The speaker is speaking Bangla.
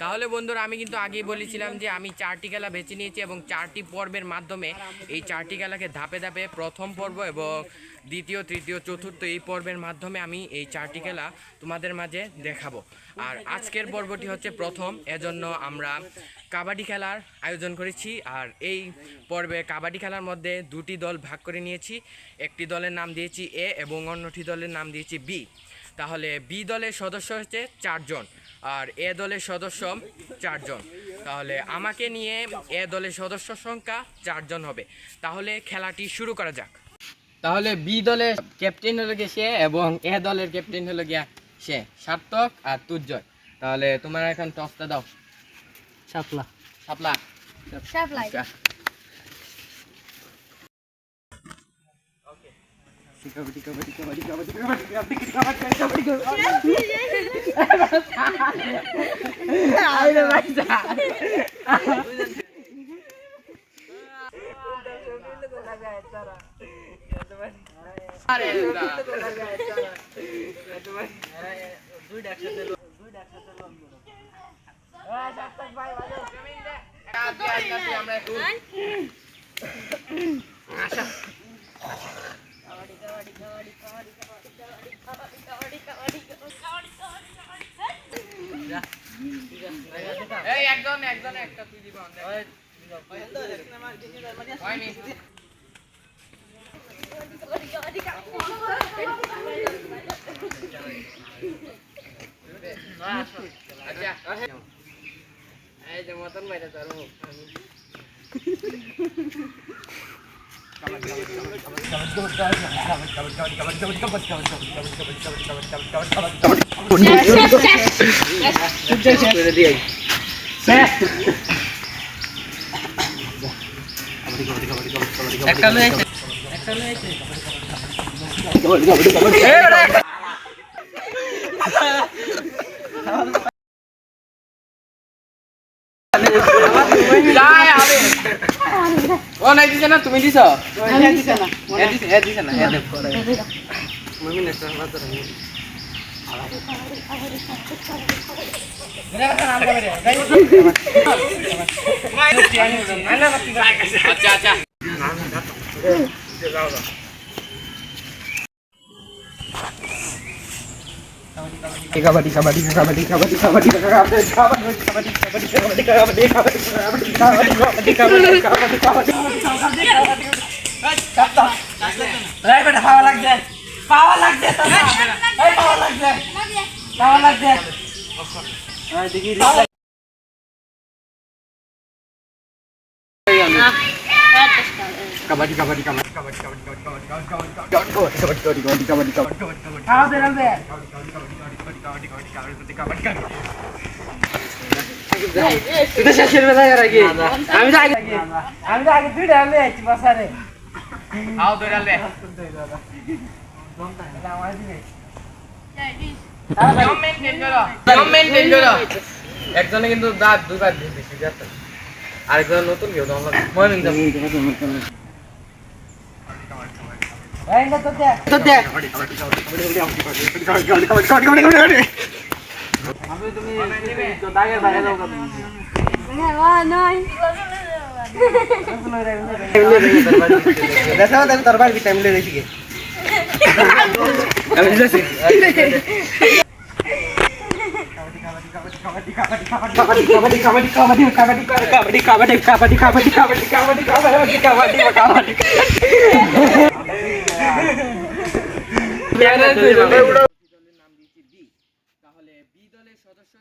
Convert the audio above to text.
তাহলে বন্ধুরা আমি কিন্তু আগেই বলেছিলাম যে আমি 4টি খেলা বেছে নিয়েছি এবং 4টি পর্বের মাধ্যমে এই 4টি খেলাকে ধাপে ধাপে প্রথম পর্ব এবং দ্বিতীয় তৃতীয় চতুর্থ এই পর্বের মাধ্যমে আমি এই 4টি খেলা তোমাদের মাঝে দেখাবো। আর আজকের পর্বটি হচ্ছে প্রথম, এজন্য আমরা কাবাডি খেলার আয়োজন করেছি। আর এই পর্বে কাবাডি খেলার মধ্যে 2টি দল ভাগ করে নিয়েছি। একটি দলের নাম দিয়েছি এ এবং অন্যটি দলের নাম দিয়েছি বি। তাহলে বি দলের সদস্য হচ্ছে 4 জন আর এ দলের সদস্য 4 জন। তাহলে আমাকে নিয়ে এ দলের সদস্য সংখ্যা 4 জন হবে। তাহলে খেলাটি শুরু করা যাক। তাহলে বি দলের ক্যাপ্টেন হলো গিয়ে সে এবং এ দলের ক্যাপ্টেন হলো গিয়া সে, সার্থক আর তুর্জয়। তাহলে তোমরা এখন টসটা দাও। শাপলা শাপলা শাপলাই কাবাডি কাবাডি কাবাডি কাবাডি আরে ভাই আরে দুইটা একসাথে আমরা একটু আশা এই একজন একটা তুই দিবা আচ্ছা এই যে মতন বাইরে তোর মুখ ও নাই দিছে না, তুমি দিছো? দিছে না আচ্ছা আচ্ছা কাবাডি কাবাডি কাবাডি কাবাডি কাবাডি কাবাডি কাবাডি কাবাডি কাবাডি কাবাডি কাবাডি কাবাডি কাবাডি কাবাডি কাবাডি কাবাডি এই বেটা পাওয়া লাগছে এই পাওয়া লাগছে এই দেখি কাবাডি কাবাডি কাবাডি কাবাডি কাবাডি কাবাডি কাবাডি কাবাডি খাওয়া দে রে এটা শেষের বেলায় আগে আমি তো আগে দুইটা আনলে আইছি বাসারে আও দৌড়াল দে মেইনটেইন করো একজনে কিন্তু দাঁত দুইবার দিয়েছে যাচ্ছে আরেকজন নতুন কেউ দম মর্নিং দাও এই না তো দেখ আমি তুমি তো দাগের বাইরে যাও না নয় দেখা দাও তোর বাড়ি টাইম লে দেখি আমি যাচ্ছি কাবাডি কাবাডি কাবাডি কাবাডি কাবাডি কাবাডি কাবাডি কাবাডি কাবাডি কাবাডি কাবাডি কাবাডি কাবাডি কাবাডি কাবাডি কাবাডি দলের নাম দিয়েছি বি। তাহলে বি দলের সদস্য